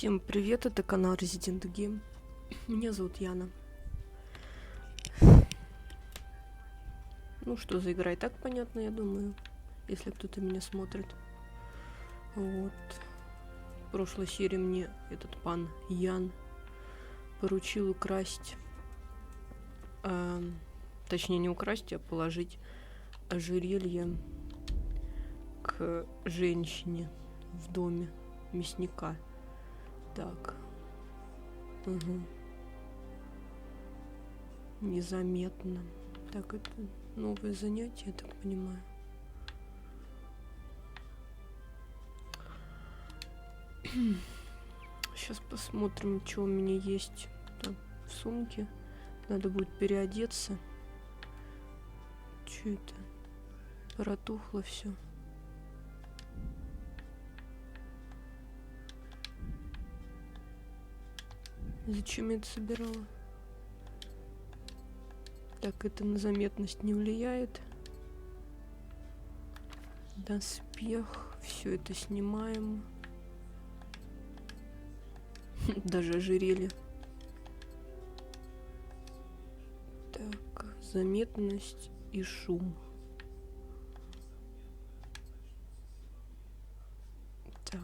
Всем привет, это канал Resident Game. Меня зовут Яна. Ну что за игра, и так понятно, я думаю, если кто-то меня смотрит. Вот. В прошлой серии мне этот пан Ян поручил украсть, точнее не украсть, а положить ожерелье к женщине в доме мясника. Так. Угу. Незаметно. Так, это новое занятие, я так понимаю. Сейчас посмотрим, что у меня есть там в сумке. Надо будет переодеться. Что это? Протухло все. Зачем я это собирала? Так, это на заметность не влияет. Доспех. Все это снимаем. Даже ожерелье. Так, заметность и шум. Так.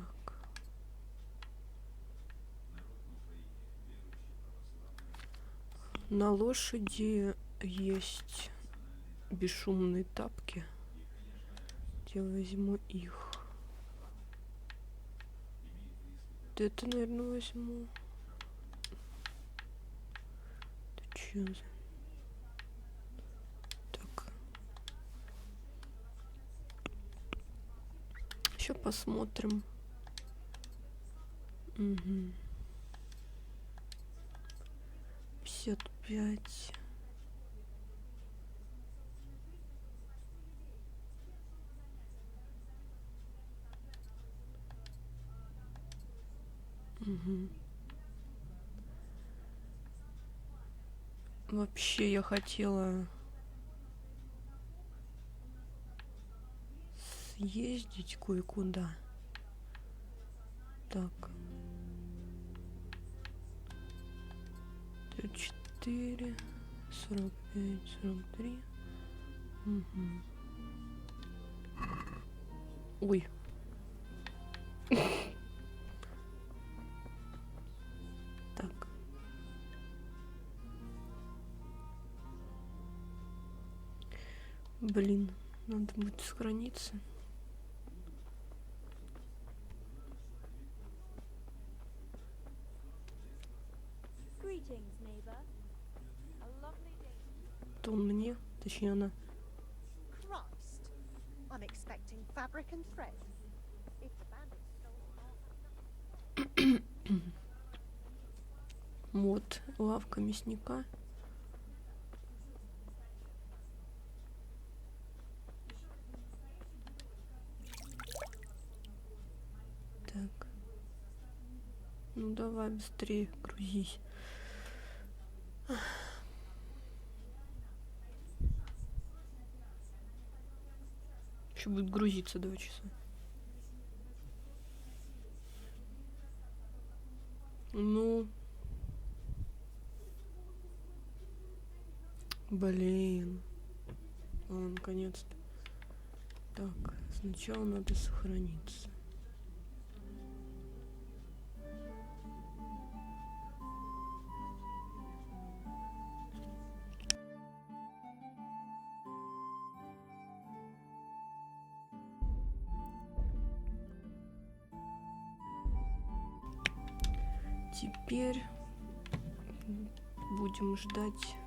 На лошади есть бесшумные тапки. Я возьму их. Это, наверное, возьму. Это чё за... Так. Еще посмотрим. Угу. 55. Угу. Вообще я хотела съездить кое-куда. Так. 34, 45, 43. Угу. Ой. Так. Блин, надо будет сохраниться. То он мне, точнее она. Вот, лавка мясника. Так. Ну давай быстрее грузись. Еще будет грузиться 2 часа. Ну. Блин. Наконец-то. Так, сначала надо сохраниться. Теперь будем ждать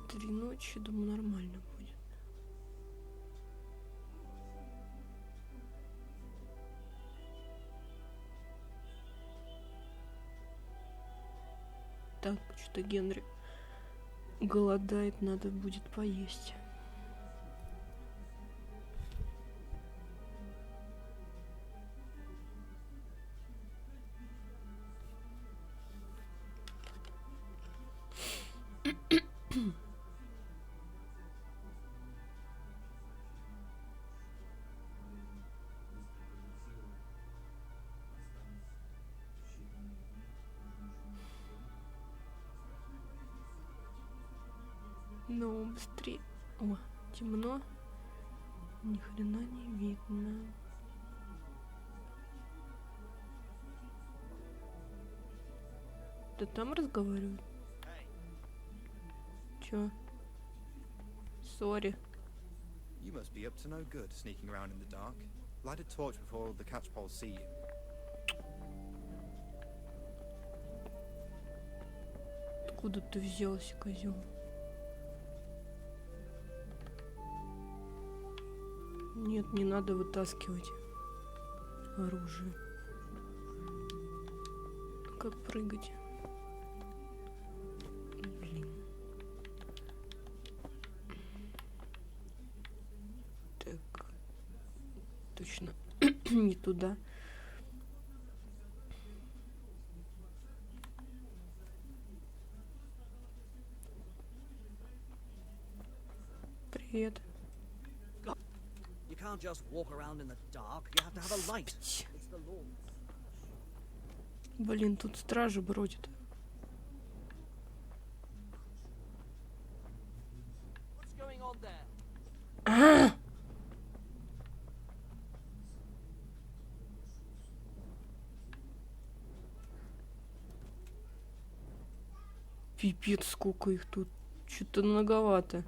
3 ночи, думаю, нормально будет. Так, что-то Генри голодает, надо будет поесть. Ну, быстрее. О, темно. Ни хрена не видно. Ты там разговариваешь? Чё? Сори. You must be up to no good, sneaking around in the dark. Light a torch before the catchpoles see you. Откуда ты взялся, козел? Нет, не надо вытаскивать оружие. Как прыгать? Блин. Так. Точно. Не туда. Привет. You can't just walk around in the dark. You have to have a light. It's the law. Блин, тут стражи бродят. What's going on there? Пипец, сколько их тут. Что-то многовато.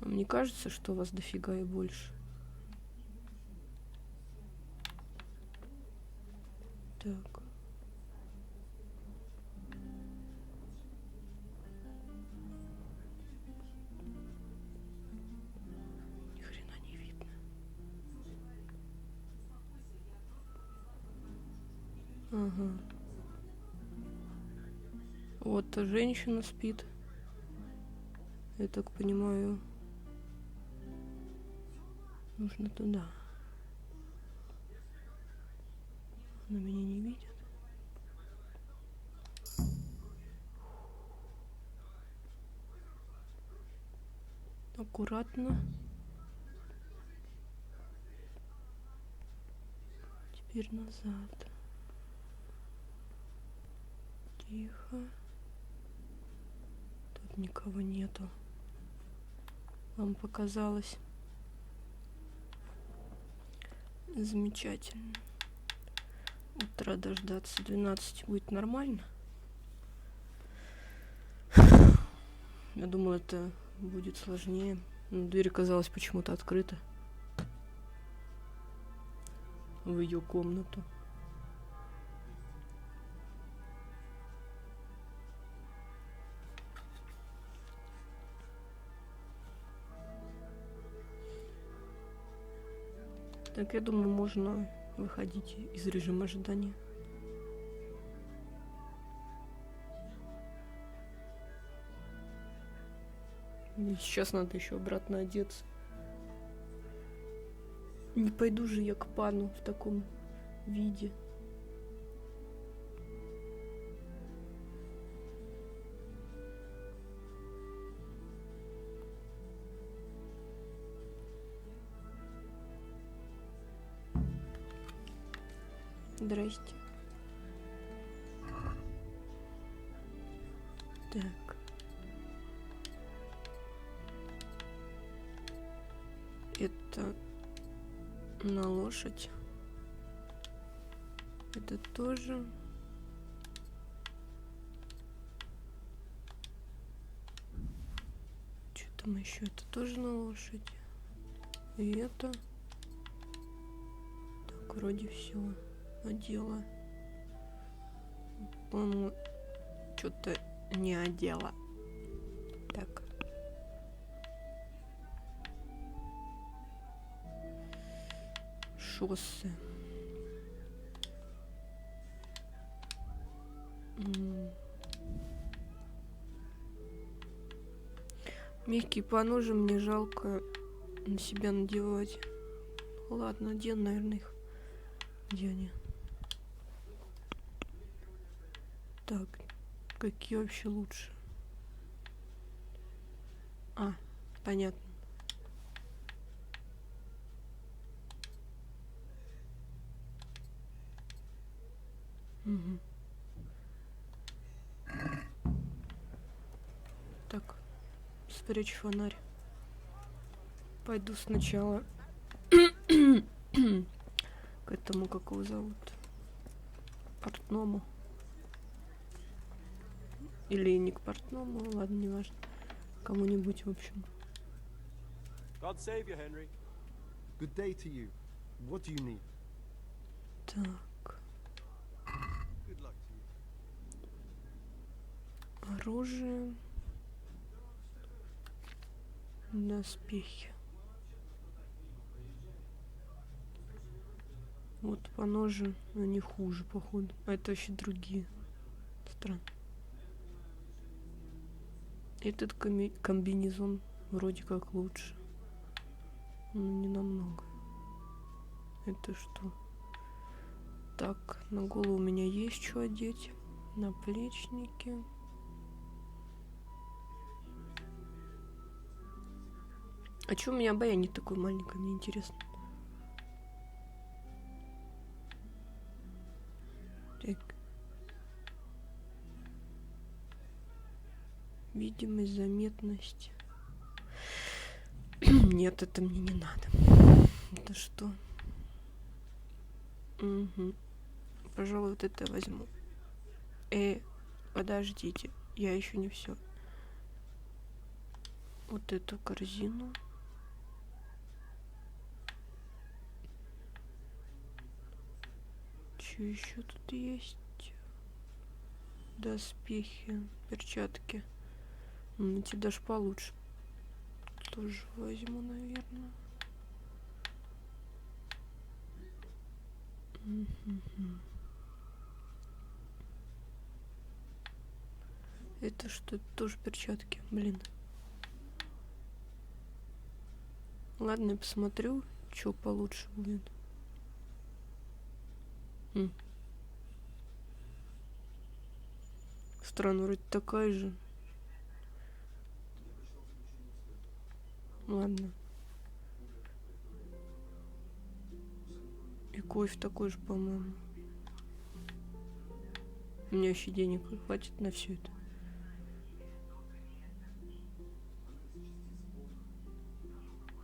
А мне кажется, что вас дофига и больше. Так. Ни хрена не видно. Ага. Вот женщина спит. Я так понимаю, нужно туда. Она меня не видит. Аккуратно. Теперь назад. Тихо. Тут никого нету. Вам показалось. Замечательно. Утро дождаться 12 будет нормально. Я думала, это будет сложнее. Но дверь оказалась почему-то открыта. В ее комнату. Так, я думаю, можно выходить из режима ожидания. И сейчас надо еще обратно одеться. Не пойду же я к пану в таком виде. Здрасте. Так. Это на лошадь. Это тоже. Что там еще? Это тоже на лошадь. И это. Так, вроде все одела. По-моему, что-то не одела. Так. Шоссе. Мягкие поножи мне жалко на себя надевать. Ладно, одену, наверное, их. Где они? Так, какие вообще лучше? А, понятно. Так, спрячь фонарь. Пойду сначала к этому, как его зовут, портному. Или не к портному, ладно, неважно. Кому-нибудь, в общем. God save you, Henry. Good day to you. What do you need? Так, Good luck to you. оружие. Доспехи. Вот по ножи, они хуже, походу. А это вообще другие. Странно. Этот комбинезон вроде как лучше. Но не намного. Это что? Так, на голову у меня есть что одеть. Наплечники. А чё у меня обаяние такое маленькое, мне интересно. Так. Видимость, заметность. Нет, это мне не надо. Это что? Угу. Пожалуй, вот это возьму. Подождите, я еще не все. Вот эту корзину. Что еще тут есть? Доспехи, перчатки. Эти даже получше. Тоже возьму, наверное. Это что? Это тоже перчатки, блин. Ладно, я посмотрю, что получше будет. Странно, вроде такая же. Ладно. И кофе такой же, по-моему. У меня вообще денег хватит на все это.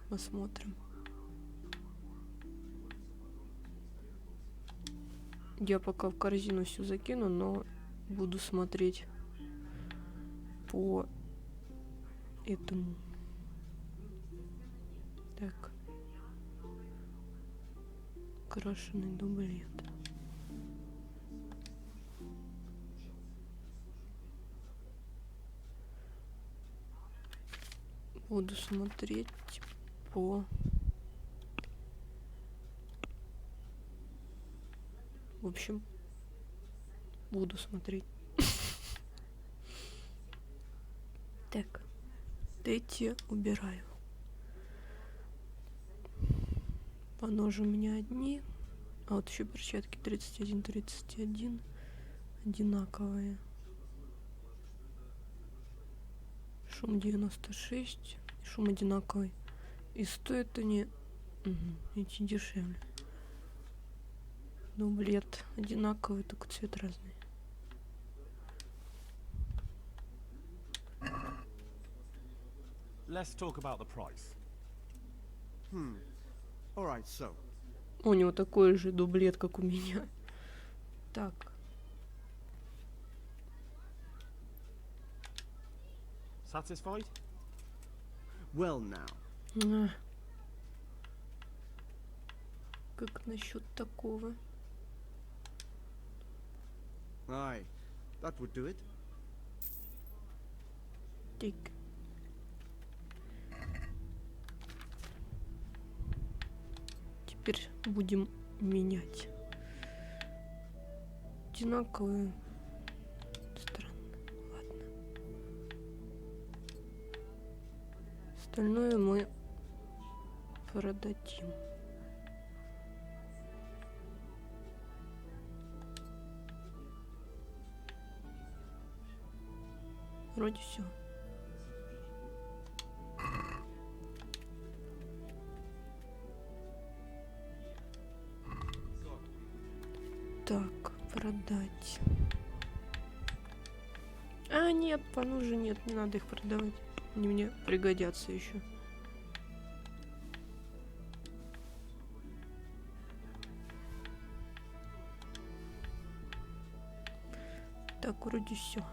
Посмотрим. Я пока в корзину все закину, но буду смотреть по этому. Так. Крашеный дублет. Буду смотреть по... В общем, буду смотреть. Так. Эти убираю. По ножу у меня одни. А вот еще перчатки 31 одинаковые. Шум 96. Шум одинаковый. И стоят они... эти дешевле. Дублет одинаковый, только цвет разный. Let's talk about the price. All right, so. У него такой же дублет, как у меня. Так. Satisfied? Well now. Как насчет такого? Aye, that would do it. Так. Теперь будем менять. Одинаковые. Странно. Ладно. Остальное мы продадим. Вроде все. Так, продать. А, нет, пан уже нет, не надо их продавать. Они мне пригодятся еще. Так, вроде все.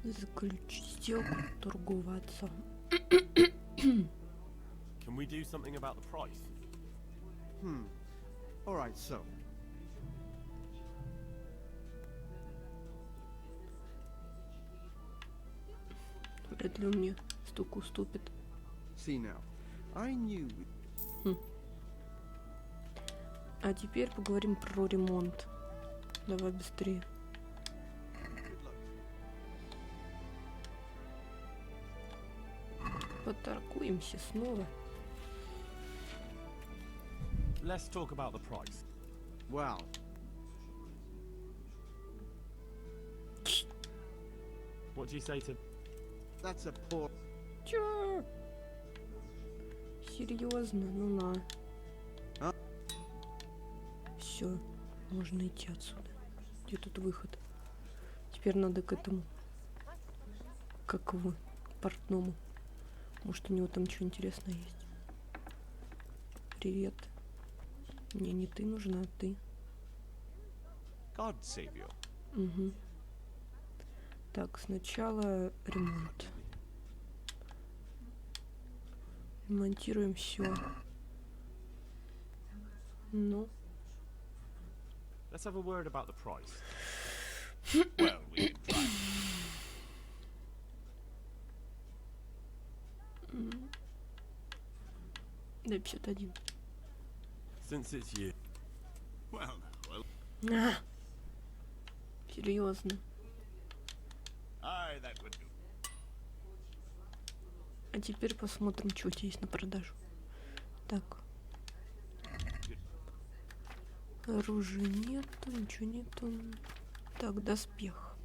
Заключить сделку, торговаться. Can we do something about the price? All right, so. Вряд ли он мне столько уступит. See now, I knew. А теперь поговорим про ремонт. Давай быстрее. Поторгуемся снова. Let's talk about the price. Well, What do you say to... that's a poor. Чё? Серьезно? Ну на. А? Все, можно идти отсюда. Где тут выход? Теперь надо к этому. Как его? Портному. Может, у него там что интересное есть? Привет. Мне не ты нужна, а ты. God save you. Угу. Так, сначала ремонт. Ремонтируем все. Ну. Let's have a word about the price. Well, we can try. Дай 51. Since it's you. Well, А! Серьезно. aye, that would do. А теперь посмотрим, что у тебя есть на продажу. Так. Оружия нету, ничего нету. Так, доспех.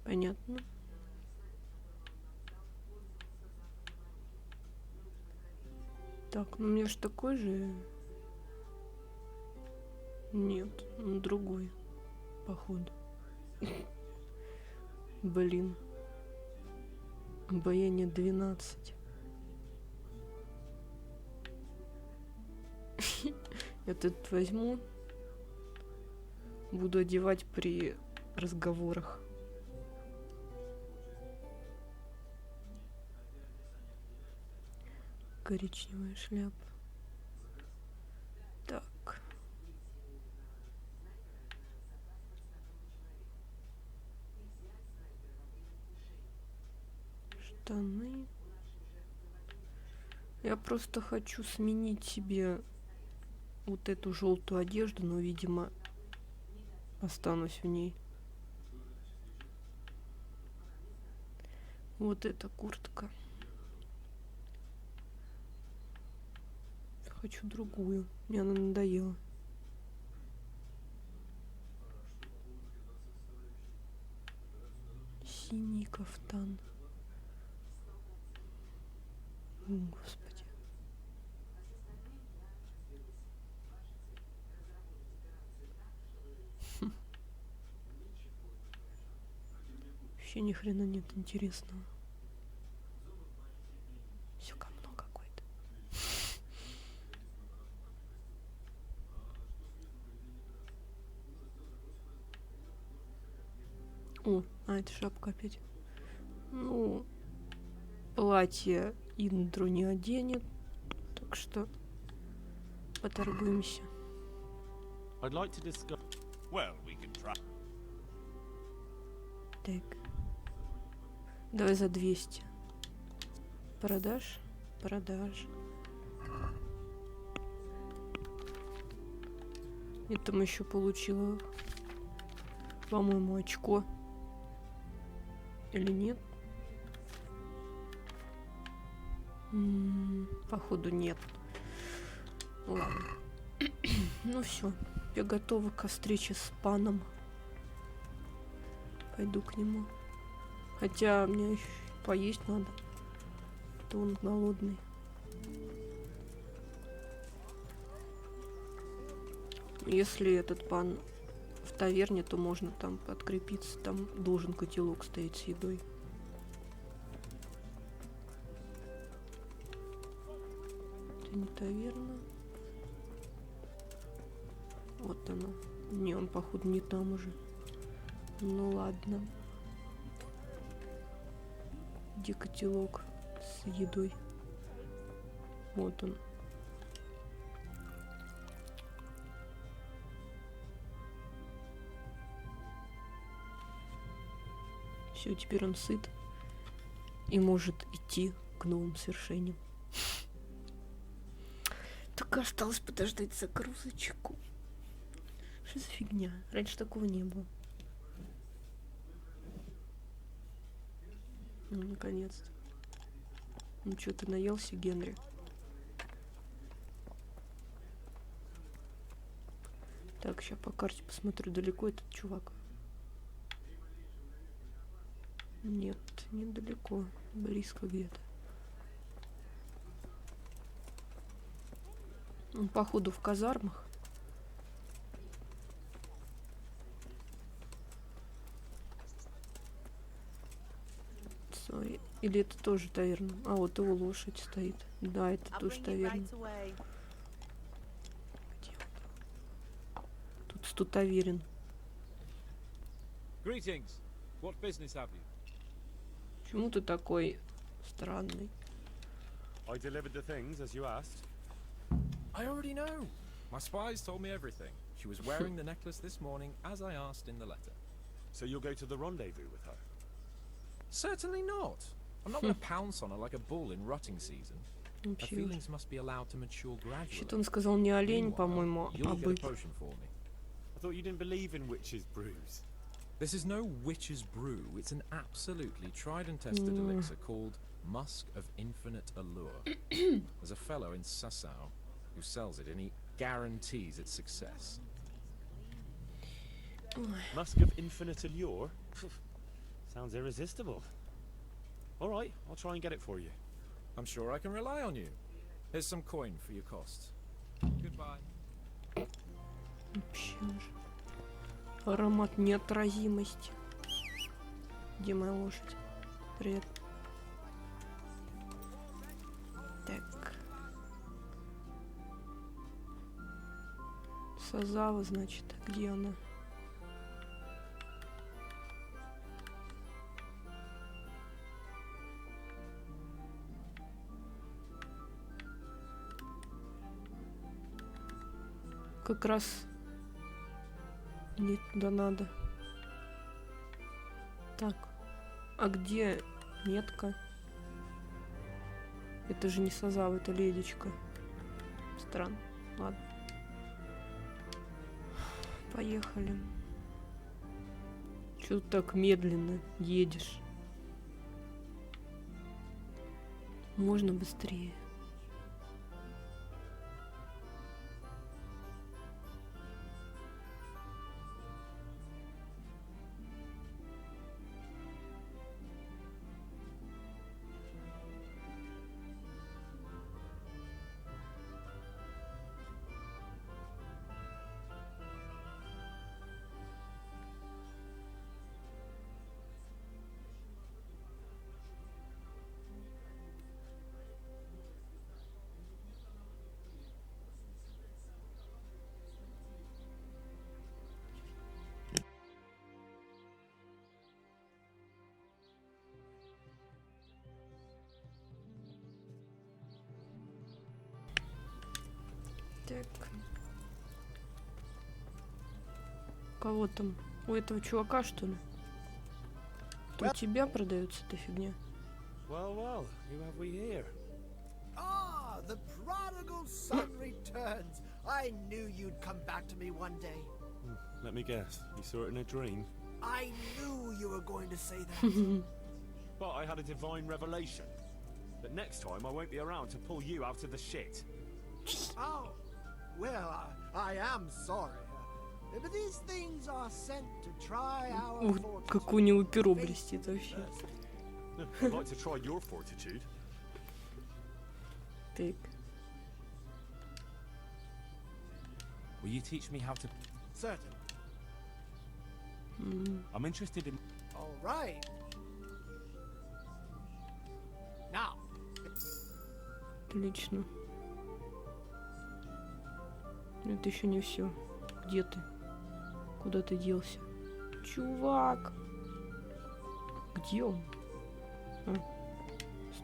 Понятно. Так, ну у меня же такой же. Нет, он другой. Походу. Блин. Обаяние 12. Я этот возьму. Буду одевать при разговорах. Коричневая шляпа. Так. Штаны. Я просто хочу сменить себе вот эту желтую одежду, но, видимо, останусь в ней. Вот эта куртка. Хочу другую. Мне она надоела. Синий кафтан. О, Господи. Вообще ни хрена нет интересного. Все говно какое-то. О, это шапка опять. Ну, платье Индру не оденет, так что поторгуемся. I'd like to discuss... Well, we can try. Так. Давай за 200. Продаж? Продаж. Я там еще получила, по-моему, очко. Или нет? Походу нет. Ладно. Ну все, я готова к встрече с паном. Пойду к нему. Хотя мне еще поесть надо. А то он голодный. Если этот пан в таверне, то можно там подкрепиться. Там должен котелок стоять с едой. Это не таверна. Вот она. Не, он, походу, не там уже. Ну ладно. Где котелок с едой? Вот он. Все, теперь он сыт и может идти к новым свершениям. Только осталось подождать загрузочку. Что за фигня? Раньше такого не было. Ну, наконец-то. Ну что, ты наелся, Генри? Так, сейчас по карте посмотрю, далеко этот чувак. Нет, недалеко. Близко где-то. Он, походу, в казармах. Или это тоже таверна? А, вот его лошадь стоит. Да, это тоже таверна. Где он? Тут 100 таверен. Greetings. What business have you? Почему ты такой странный? I delivered the things as you asked. I already know. My spies told me everything. She was wearing the necklace this morning as I asked in the letter. So you'll go to the rendezvous with her? Certainly not. I'm not going to pounce on her like a bull in rutting season. Her Вообще, feelings must be allowed to mature gradually. что-то он сказал не олень, Meanwhile, по-моему, а you'll get a бык. potion for me. I thought you didn't believe in witches' brews. This is no witch's brew. It's an absolutely tried and tested elixir called Musk of Infinite Allure. There's a fellow in Sassau who sells it and he guarantees its success. Musk of infinite allure? Sounds irresistible. All right, I'll try and get it for you. I'm sure I can rely on you. Here's some coin for your costs. Goodbye. Вообще же. Аромат неотразимости. Где моя лошадь? Привет. Так. Сазава, значит. Где она? Как раз не туда надо. Так. А где метка? Это же не Сазава, это ледечка. Странно. Ладно. Поехали. Чё ты так медленно едешь? Можно быстрее. Так. Кого там? У этого чувака, что ли? Это у тебя продается эта фигня? Well, well, who have we here? Ah, the prodigal son returns. I knew you'd come back to me one day. Let me guess, you saw it in a dream? I knew you were going to say that. But I had a divine revelation. That next time I won't be around to pull you out of the shit. Oh, well, I am sorry. But these things are sent to try our Ух, fortitude. как у него перо блестит вообще. I'd like to try your fortitude. Так. Will you teach me how to... Certain. I'm interested in... All right. Now, Отлично. Это еще не все. Где ты? Куда ты делся? Чувак! Где он? А.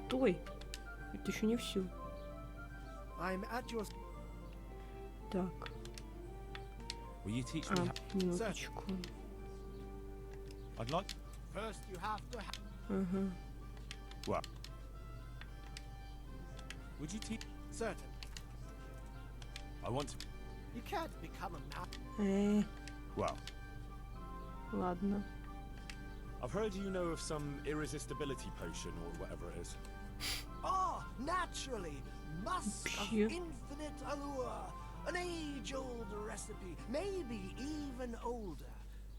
Стой! Это еще не все. I'm at your... Так. Will you teach me А, how... минуточку. I'd like... First you have to... Ага. What? Would you teach... Certain. I want to... You can't become a man. Well, Ладно. I've heard you know of some irresistibility potion or whatever it is. Oh, naturally. Musk of Phew. infinite allure. An age-old recipe, maybe even older.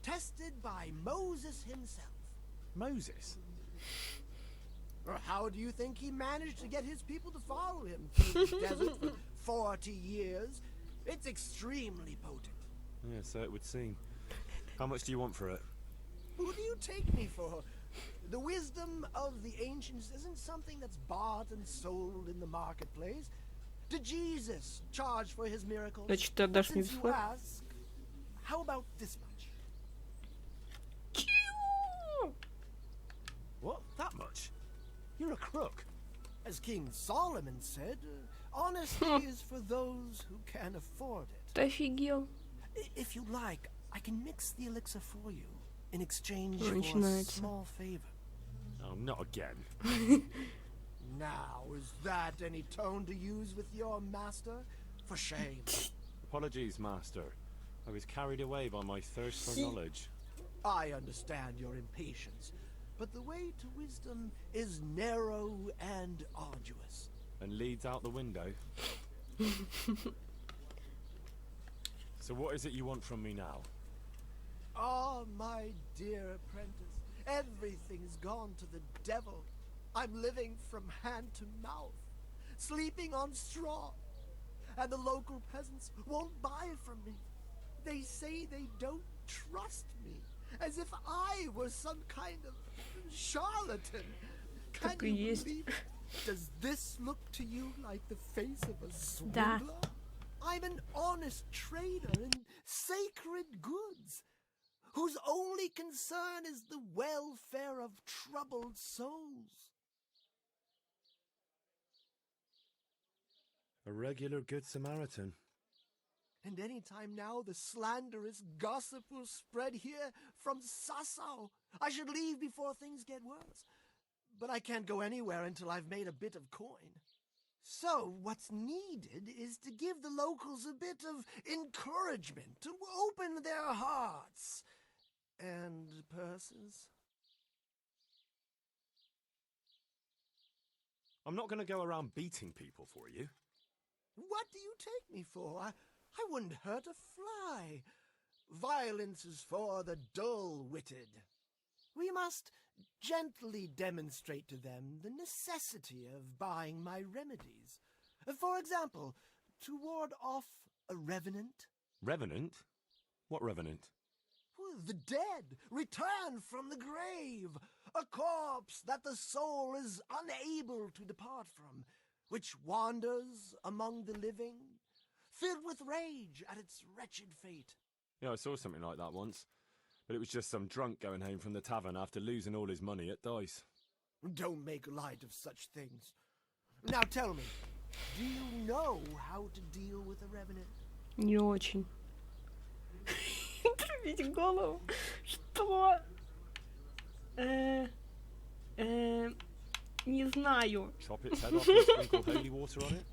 Tested by Moses himself. Moses? Or how do you think he managed to get his people to follow him through the desert for 40 years? It's extremely potent. Yeah, so it would seem. How much do you want for it? Who do you take me for? The wisdom of the ancients isn't something that's bought and sold in the marketplace. Did Jesus charge for his miracles? Значит, ты отдашь мне Since you бесплатно? ask, how about this much? What? That much? You're a crook. As King Solomon said, honesty is for those who can afford it. Ты офигел? If you like, I can mix the elixir for you in exchange for a Начинается. small favor. Oh, not again. Now, is that any tone to use with your master? For shame. Apologies, master. I was carried away by my thirst for knowledge. I understand your impatience, but the way to wisdom is narrow and arduous. And leads out the window. So what is it you want from me now? Ah, my dear apprentice, everything's gone to the devil. I'm living from hand to mouth, sleeping on straw, and the local peasants won't buy from me. They say they don't trust me, as if I were some kind of charlatan. Can Так и you есть. believe? Does this look to you like the face of a Да. swindler? I'm an honest trader in sacred goods, whose only concern is the welfare of troubled souls. A regular good Samaritan. And any time now the slanderous gossip will spread here from Sasau. I should leave before things get worse. But I can't go anywhere until I've made a bit of coin. So what's needed is to give the locals a bit of encouragement, to open their hearts and purses. I'm not going to go around beating people for you. What do you take me for? I wouldn't hurt a fly. Violence is for the dull-witted. We must gently demonstrate to them the necessity of buying my remedies. For example, to ward off a revenant. Revenant? What revenant? The dead return from the grave, a corpse that the soul is unable to depart from, which wanders among the living, filled with rage at its wretched fate. Yeah, I saw something like that once. But it was just some drunk going home from the tavern after losing all his money at dice. Don't make light of such things. Now tell me, do you know how to deal with a revenant? Не очень. Отрубить голову. Что? Не знаю. Chop its head off and sprinkle holy water on it?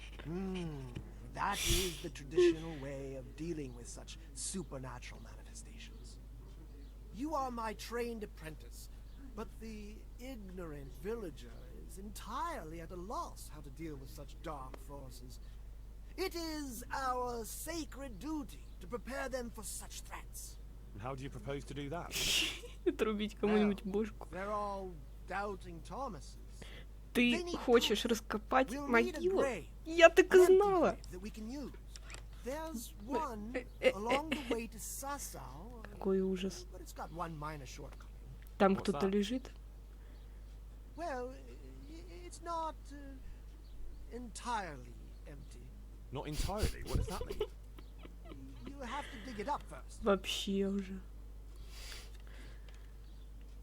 That is the traditional way of dealing with such supernatural manifestations. You are my trained apprentice, but the ignorant villager is entirely at a loss how to deal with such dark forces. It is our sacred duty to prepare them for such threats. And how do you propose to do that? Отрубить кому-нибудь бошку. They're all doubting Thomases. Ты хочешь раскопать We'll need a могилу? grave, Я так и an empty знала. grave that we can use. There's one along the way to Sasau, Какой ужас. but it's got one minor shortcoming. Там What's кто-то that? лежит? Well, it's not entirely empty. Not entirely. What does that mean? You have to dig it up first. Вообще уже.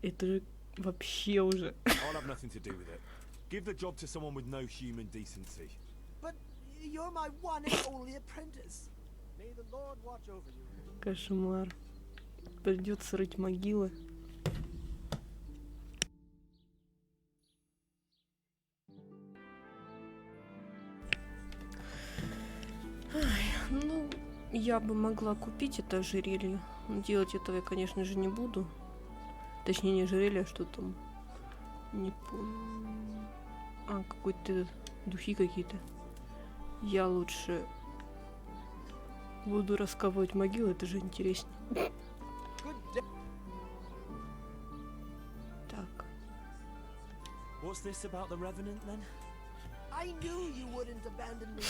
Это же вообще уже. I'll have nothing to do with it. Give the job to someone with no human decency. But you're my one and only apprentice. May the Lord watch over you. Кошмар. Придется рыть могилы. Ай, ну, я бы могла купить это ожерелье. Но делать этого я, конечно же, не буду. Точнее, не ожерелье, а что там. Не помню. А, какой-то духи какие-то. Я лучше буду расковывать могилы, это же интереснее. Good day. Так. What's this about the Revenant then? I knew you wouldn't abandon me.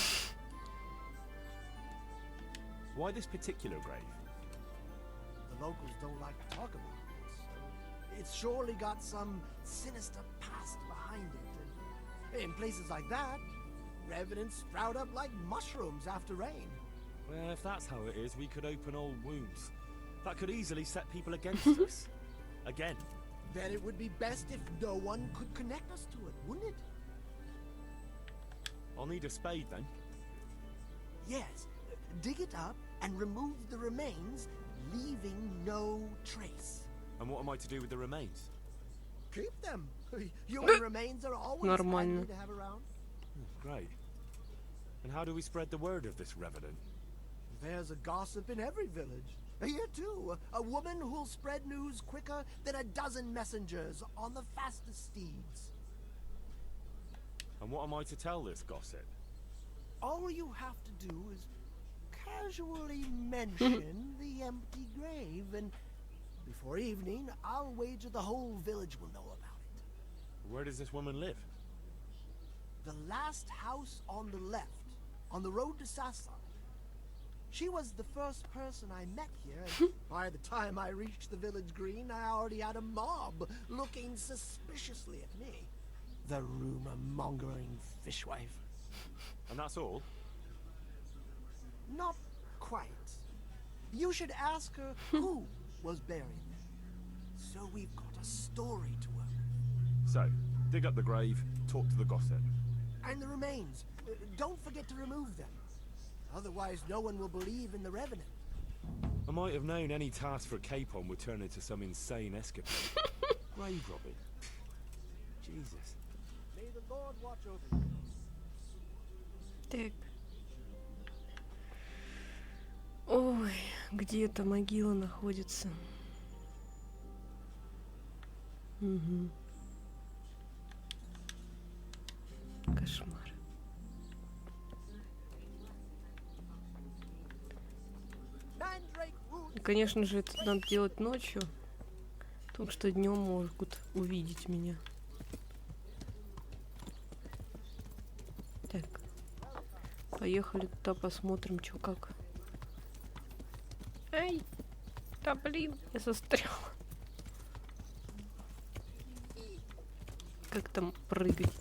Why this particular grave? The locals don't like to talk about it. It's surely got some sinister past behind it. And in places like that, revenants sprout up like mushrooms after rain. Well, if that's how it is, we could open old wounds. That could easily set people against us. Again. Then it would be best if no one could connect us to it, wouldn't it? I'll need a spade then. Yes. Dig it up and remove the remains, leaving no trace. And what am I to do with the remains? Keep them. Human remains are always Нормально. handy to have around. Great. And how do we spread the word of this Revenant? There's a gossip in every village. Here too, a woman who'll spread news quicker than a dozen messengers on the fastest steeds. And what am I to tell this gossip? All you have to do is casually mention the empty grave, and before evening, I'll wager the whole village will know about it. Where does this woman live? The last house on the left, on the road to Sasa. She was the first person I met here, and by the time I reached the village green, I already had a mob looking suspiciously at me. The rumor-mongering fishwife. And that's all? Not quite. You should ask her who was buried there. So we've got a story to work with. So, dig up the grave, talk to the gossip. And the remains. Don't forget to remove them. Otherwise, no one will believe in the Revenant. I might have known any task for Capon would turn into some insane escapade. Grave robbing. Jesus. May the Lord watch over you. Так. Ой, где эта могила находится? Угу. Кошмар. Mandrake root. Конечно же, это надо делать ночью, потому что днем могут увидеть меня. Так, поехали туда посмотрим, что как. Ай, да блин, я застряла. Как там прыгать?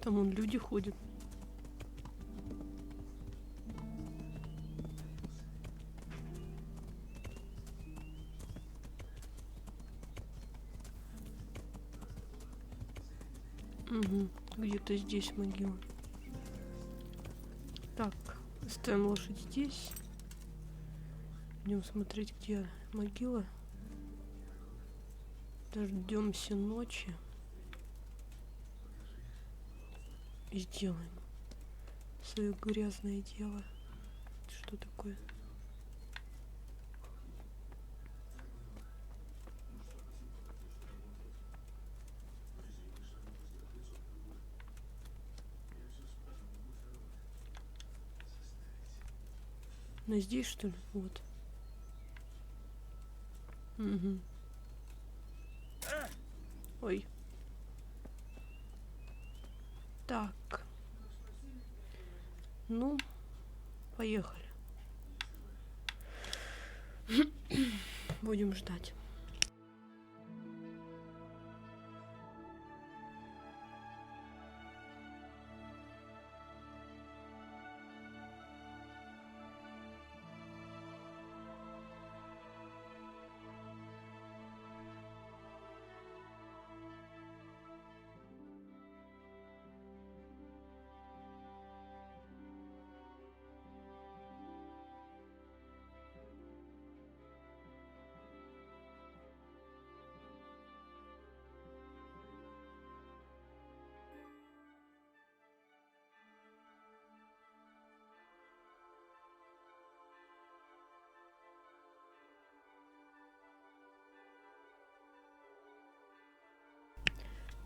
Там вон люди ходят. Угу, где-то здесь могила. Так, ставим лошадь здесь. Идем смотреть, где могила. Дождемся ночи. И сделаем свое грязное дело. Что такое? Ну здесь что ли? Вот. Угу. Ой. Так. Ну, поехали. Будем ждать.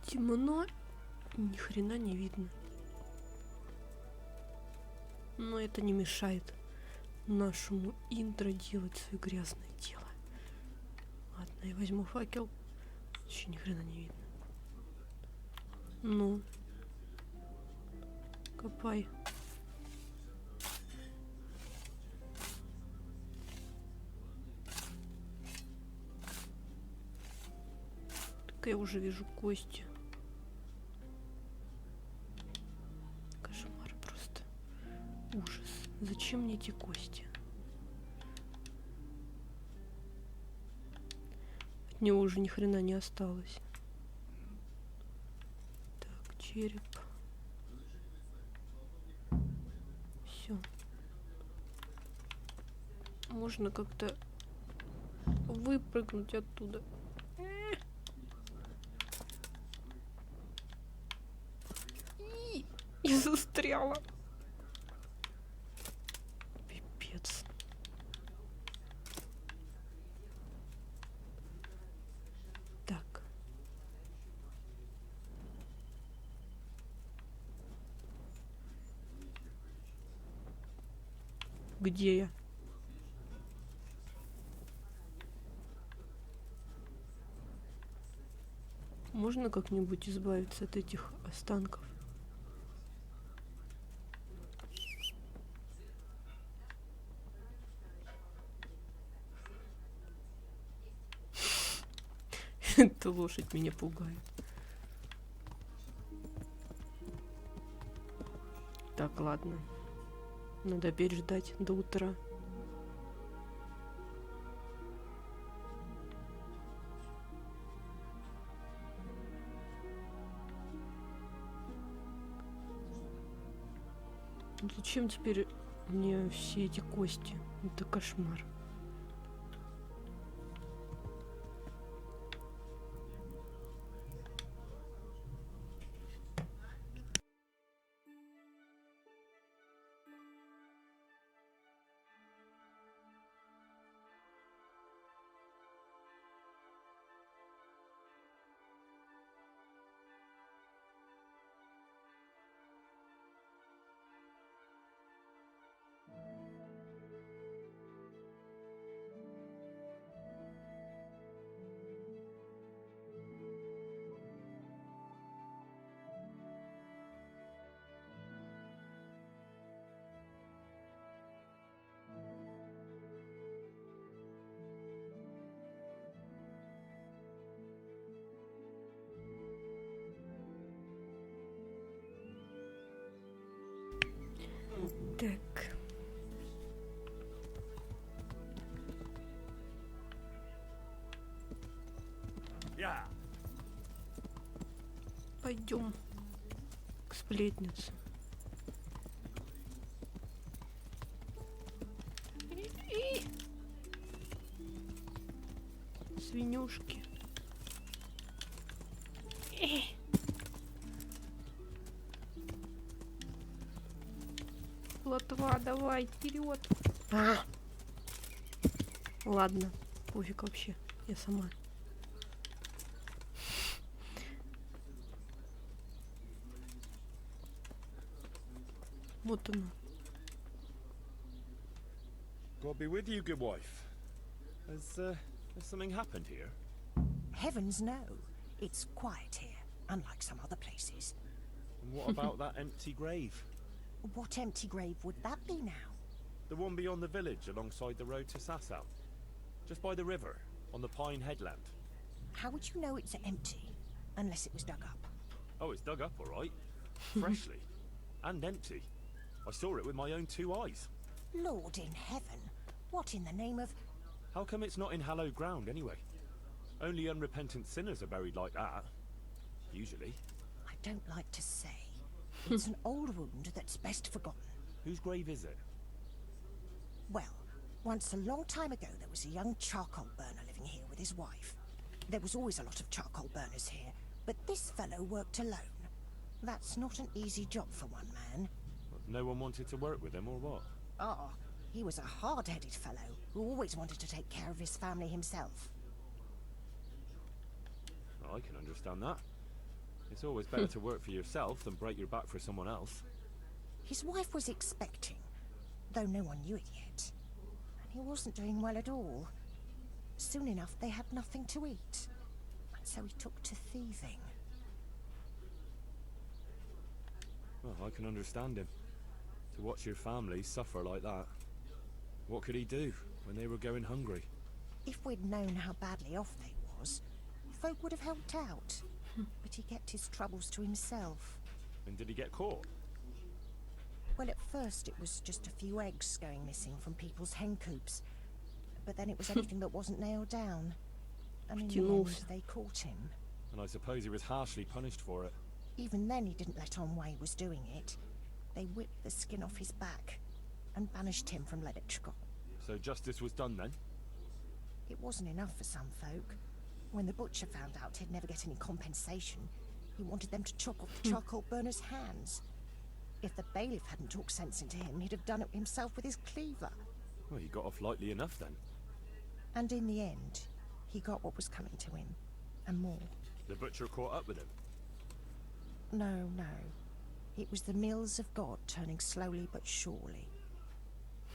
Темно, ни хрена не видно. Но это не мешает нашему интро делать свое грязное дело. Ладно, я возьму факел. Еще ни хрена не видно. Ну, копай. Так я уже вижу кости. Кошмар просто. Ужас. Зачем мне эти кости? От него уже ни хрена не осталось. Так, череп. Все. Можно как-то выпрыгнуть оттуда. Я застряла. Пипец. Так. Где я? Можно как-нибудь избавиться от этих останков? Эта лошадь меня пугает. Так, ладно. Надо опять ждать до утра. Зачем теперь мне все эти кости? Это кошмар. Так. Пойдем к сплетнице. Свинюшки. Плотва, давай, вперед. Ладно, пофиг вообще, я сама. Вот оно. God be with you, good wife. Has something happened here? Heavens no. It's quiet here, unlike some other places. And what about that empty grave? What empty grave would that be now? The one beyond the village, alongside the road to Sasau. Just by the river, on the Pine Headland. How would you know it's empty, unless it was dug up? Oh, it's dug up, all right. Freshly. And empty. I saw it with my own 2 eyes. Lord in heaven, what in the name of... How come it's not in hallowed ground, anyway? Only unrepentant sinners are buried like that. Usually. I don't like to say. It's an old wound that's best forgotten. Whose grave is it? Well, once a long time ago there was a young charcoal burner living here with his wife. There was always a lot of charcoal burners here, but this fellow worked alone. That's not an easy job for one man. No one wanted to work with him, or what? Ah, he was a hard-headed fellow who always wanted to take care of his family himself. Well, I can understand that. It's always better to work for yourself than break your back for someone else. His wife was expecting, though no one knew it yet. And he wasn't doing well at all. Soon enough, they had nothing to eat. And so he took to thieving. Well, I can understand him. To watch your family suffer like that. What could he do when they were going hungry? If we'd known how badly off they was, folk would have helped out. But he kept his troubles to himself. And did he get caught? Well, at first it was just a few eggs going missing from people's hen coops. But then it was anything that wasn't nailed down. And in the end, they caught him. And I suppose he was harshly punished for it. Even then he didn't let on why he was doing it. They whipped the skin off his back and banished him from Leditchko. So justice was done then? It wasn't enough for some folk. When the butcher found out he'd never get any compensation, he wanted them to chop off the charcoal burner's hands. If the bailiff hadn't talked sense into him, he'd have done it himself with his cleaver. Well, he got off lightly enough then. And in the end, he got what was coming to him, and more. The butcher caught up with him? No, no. It was the mills of God turning slowly but surely.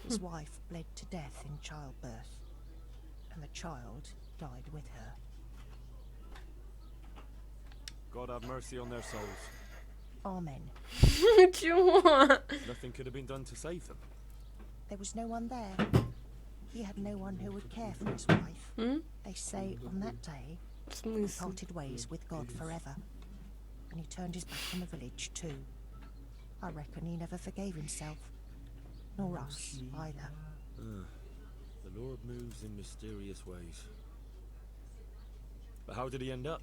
His wife bled to death in childbirth, and the child died with her. God have mercy on their souls. Amen. Чего? Nothing could have been done to save them. There was no one there. He had no one who would care for his wife. They say on that day, В he смысле? parted ways with God forever. And he turned his back on the village too. I reckon he never forgave himself. Nor us, either. The Lord moves in mysterious ways. But how did he end up?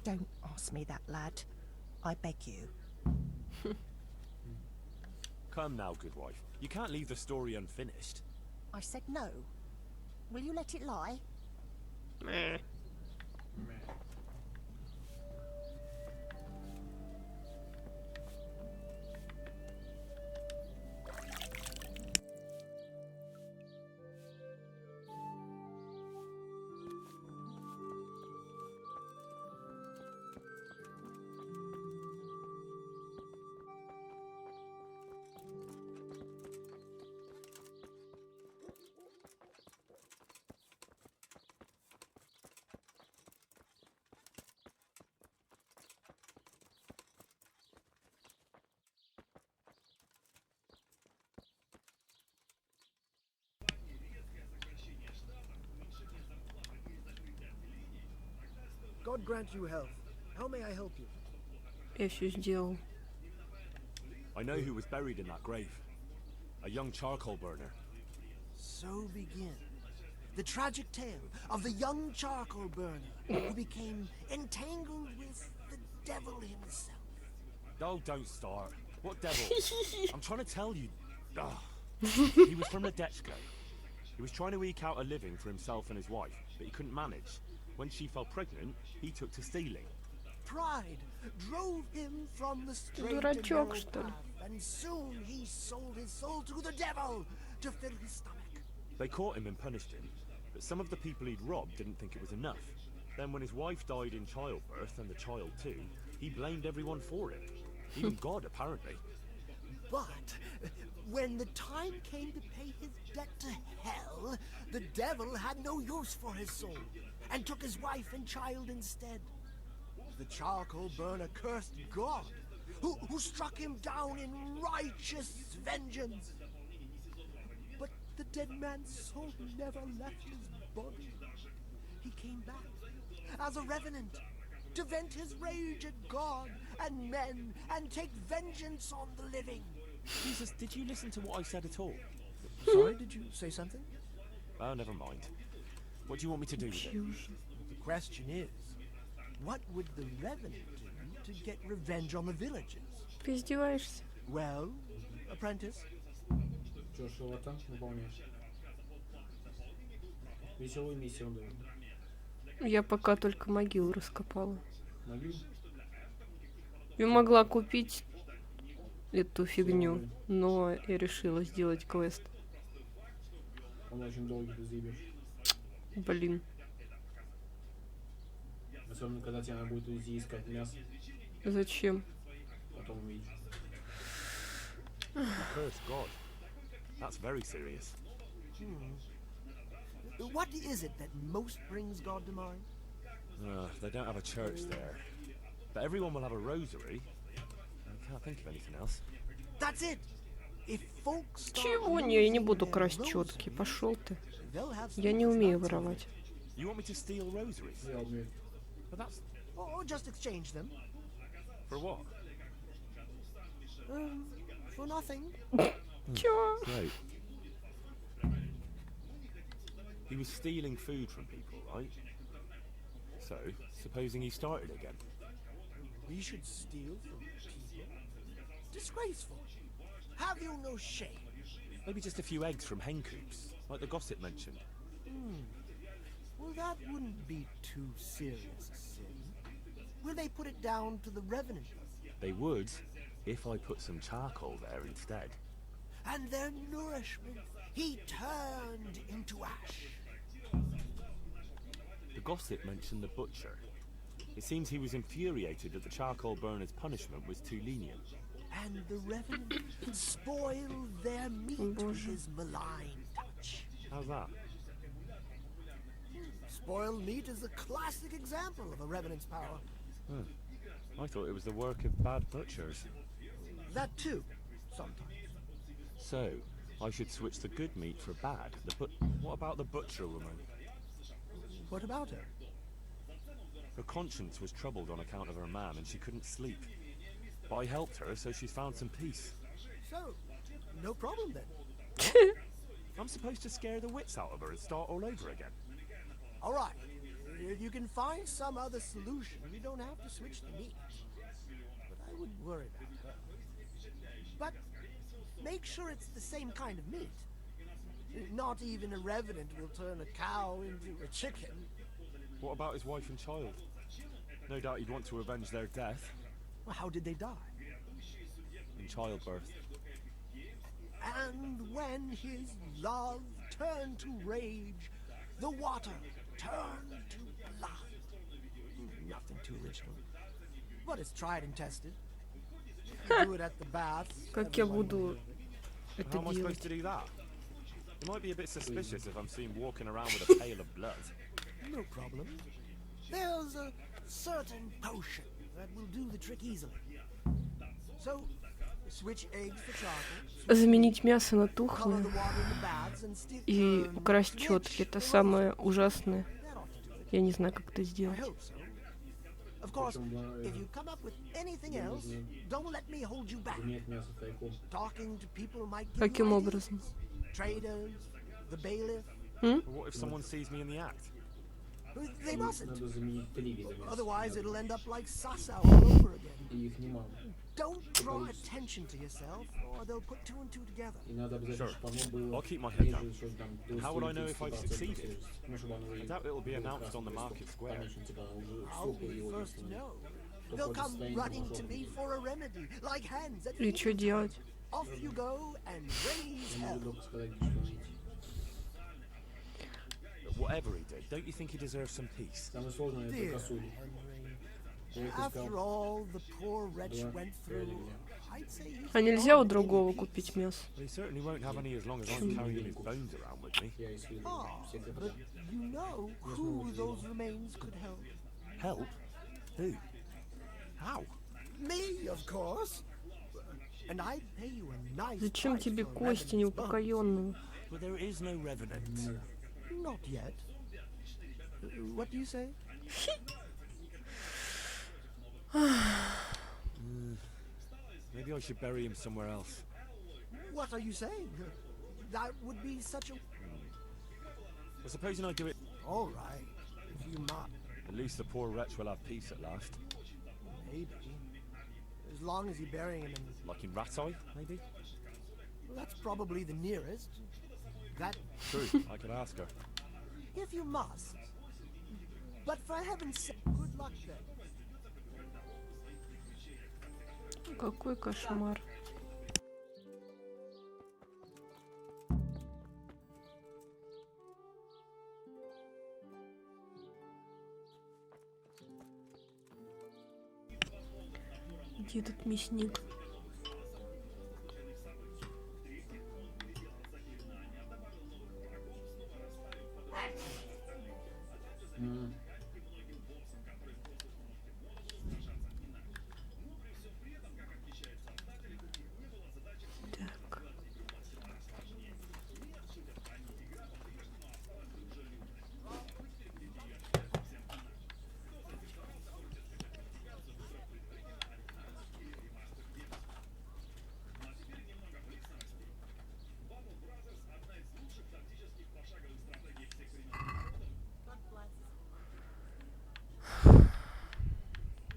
Don't ask me that, lad. I beg you. Come now, good wife. You can't leave the story unfinished. I said no. Will you let it lie? Meh. God grant you health. How may I help you? Я все сделал. I know who was buried in that grave. A young charcoal burner. So begin the tragic tale of the young charcoal burner who became entangled with the devil himself. Oh, don't start. What devil? I'm trying to tell you. He was from Ledetchko. He was trying to eke out a living for himself and his wife, but he couldn't manage. When she fell pregnant, he took to stealing. Pride drove him from the straight and Дурачок, narrow что ли? path, and soon he sold his soul to the devil to fill his stomach. They caught him and punished him, but some of the people he'd robbed didn't think it was enough. Then when his wife died in childbirth, and the child too, he blamed everyone for it. Even God, apparently. But when the time came to pay his debt to hell, Well, the devil had no use for his soul and took his wife and child instead. The charcoal burner cursed God, who struck him down in righteous vengeance. But the dead man's soul never left his body. He came back as a revenant to vent his rage at God and men and take vengeance on the living. Jesus, did you listen to what I said at all? Sorry, did you say something? Oh, never mind. What do you want me to do with it? The question is, what would the revenant do to get revenge on the villagers? Ты издеваешься? Well, apprentice, Что, шалотан выполняешь? Веселую миссию он дает. Я пока только могилу раскопала. Могил? Я могла купить эту фигню, но я решила сделать квест. Он очень долгий, ты заебешь. Блин. Особенно, когда тебе надо будет уйти искать мясо, Зачем? потом увидишь. Curse God. That's very serious. what is it that most brings God to mind? They don't have a church there. But everyone will have a rosary. I can't think of anything else. That's it. If folks start Чего? Не, я не losing буду their красть четки. rosaries, Пошел ты. they'll have Я не something умею to start воровать. You want me to steal rosaries? Я умею. But that's... Or just exchange them. For what? For nothing. Чё? Right. He was stealing food from people, right? So, supposing he started again. We should steal from people? Disgraceful. Have you no shame? Maybe just a few eggs from hen coops, like the gossip mentioned. Well, that wouldn't be too serious a sin. Will they put it down to the revenant? They would, if I put some charcoal there instead. And their nourishment he turned into ash. The gossip mentioned the butcher. It seems he was infuriated that the charcoal burner's punishment was too lenient. And the revenant spoiled their meat with Боже. his malign touch. How's that? Spoiled meat is a classic example of a revenant's power. I thought it was the work of bad butchers. That too, sometimes. So, I should switch the good meat for bad. What about the butcher woman? What about her? Her conscience was troubled on account of her man and she couldn't sleep. But I helped her, so she's found some peace. So, no problem then. I'm supposed to scare the wits out of her and start all over again. All right. If you can find some other solution, you don't have to switch the meat. But I wouldn't worry about her. But make sure it's the same kind of meat. Not even a revenant will turn a cow into a chicken. What about his wife and child? No doubt he'd want to avenge their death Well, how did they die? in childbirth. And when his love turned to rage, the water turned to blood. Nothing too original. But it's tried and tested. You do it at the baths. Как я everyone буду will. это How am I supposed делать? to do that? It might be a bit suspicious if I'm seen walking around with a pail of blood. No problem. There's a certain potion that will do the trick easily. So, switch eggs for charcoal, Заменить мясо на color тухлое the water in the baths and stick. и украсть четки. Это самое ужасное. That ought to do it. Я не знаю, как это I сделать. hope so. Of course, Причем, if you come up with anything else, don't let me hold you back. Заменять мясо тайком. Talking to people might give Каким you образом? ideas. Traders, the bailiff. But what if someone sees me in the act? They mustn't. Надо заменить 3 вида мяса. Otherwise, it'll end up like Sasau all over again. И их немало. Don't draw attention to yourself, or they'll put two and two together. И надо обязательно, Sure. чтобы оно было I'll keep my head down. ниже, чтобы там до How would I know if I've 30% succeeded? свежести. Ну, чтобы оно I doubt it'll be announced on the market square. Помечен, типа, уже How сухо will его you first если know? в They'll какое come состояние running to пришел. me for a remedy, like hands at И что feeding. делать? Off you go and raise Я hell. могу только сказать, что найти. But whatever he did, don't you think he deserves some peace? Самое сложное это Dear косуль. Henry, Я их after искал. all the poor wretch Два went реально through, меня. I'd say he's А нельзя у beyond другого any купить peace. мясо? Well, he certainly won't have any as long as I'm carrying his bones around with me. Я исследую Ah, всех but этих. you know who those remains could help. Help? Who? How? Me, of course. And I'd pay you a nice Зачем price тебе for кости Revenant's bones. неупокоенного? Well, there is no revenant. Not yet. What do you say? Maybe I should bury him somewhere else. What are you saying? That would be such a... Well, supposing I do it, All right, if you must. at least the poor wretch will have peace at last. Maybe. As long as you're burying him in... Like in Rat-Eye, maybe? Well, that's probably the nearest. That... True, I could ask her. If you must. But for heaven's sake, good luck then. Какой кошмар. Где этот мясник? Так.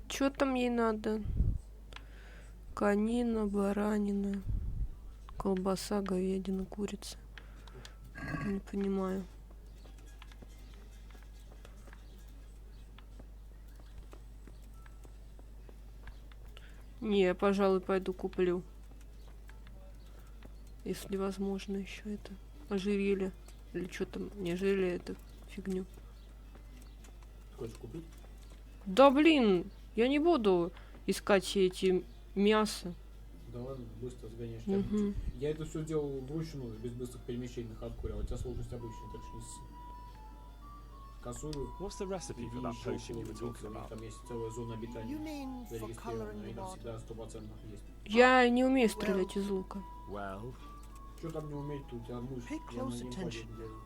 Чё там ей надо? Конина, баранина, колбаса, говядина, курица. Не понимаю. Не, я, пожалуй, пойду куплю. Если возможно, еще это ожерелье. Или что там, не ожерелье, это фигню. Хочешь купить? Да блин, я не буду искать все эти мясо. Да ладно, быстро сгоняешь. Мгм. Я это все делал вручную, без быстрых перемещений на хардкоре, а у тебя сложность обычная, так что не ссы. Косую. What's the recipe for that potion you were talking about? Там есть целая зона You обитания. mean for Зарегистрирована, coloring и the там water? всегда 100% есть. Я не умею стрелять из лука. Well, Что там не уметь, тут у тебя мышь. Pay Я на close ней attention. падаю.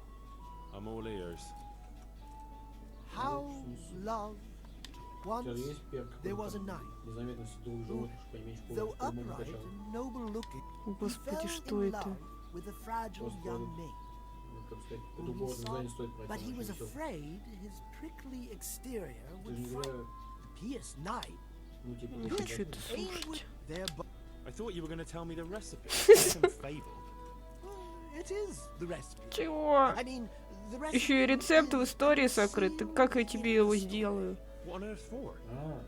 I'm all ears. How loved У тебя once есть перк? there какой-то was a там? knight, Незаметность двух животных, поменьше though по-моему, upright качал. and noble looking, he Господи, fell что in это? love with a fragile Просто young maid. Ну, как сказать, whom эту he город sought, не стоит брать. but he она was очень всё. afraid his prickly exterior Ты would же не frighten говоря, the pious knight. ну типа... Не ты хочу же это Aim with слушать. their I thought you were going to tell me the recipe. It's some fable. It is the recipe. Чего? I mean, the recipe Еще и рецепт в is истории сокрыт. sealed Как я тебе его in сделаю? What on earth for? А,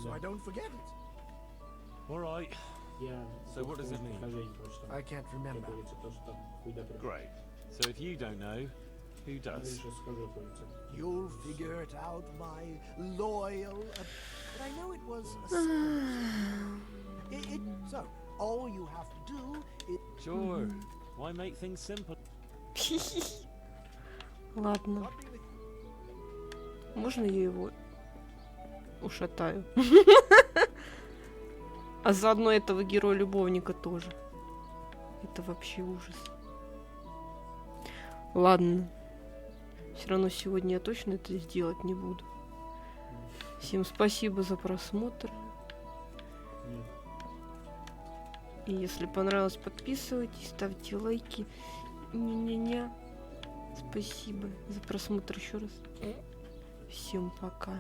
so I don't forget it. All right. я... So what does it mean? Скажи, я не прочитал. I can't Как remember. говорится, то, что там хуйда прям. Great. So if you don't know, who Я does? сейчас скажу, какой рецепт. You'll figure it out, my loyal. But I know it was a simple recipe. So all you have to do is Sure. Why make things simple? Ладно. Можно я его ушатаю? А заодно этого героя-любовника тоже. Это вообще ужас. Ладно. Все равно сегодня я точно это сделать не буду. Всем спасибо за просмотр. Нет. И если понравилось, подписывайтесь, ставьте лайки. Не-не-не. Спасибо за просмотр еще раз. Всем пока.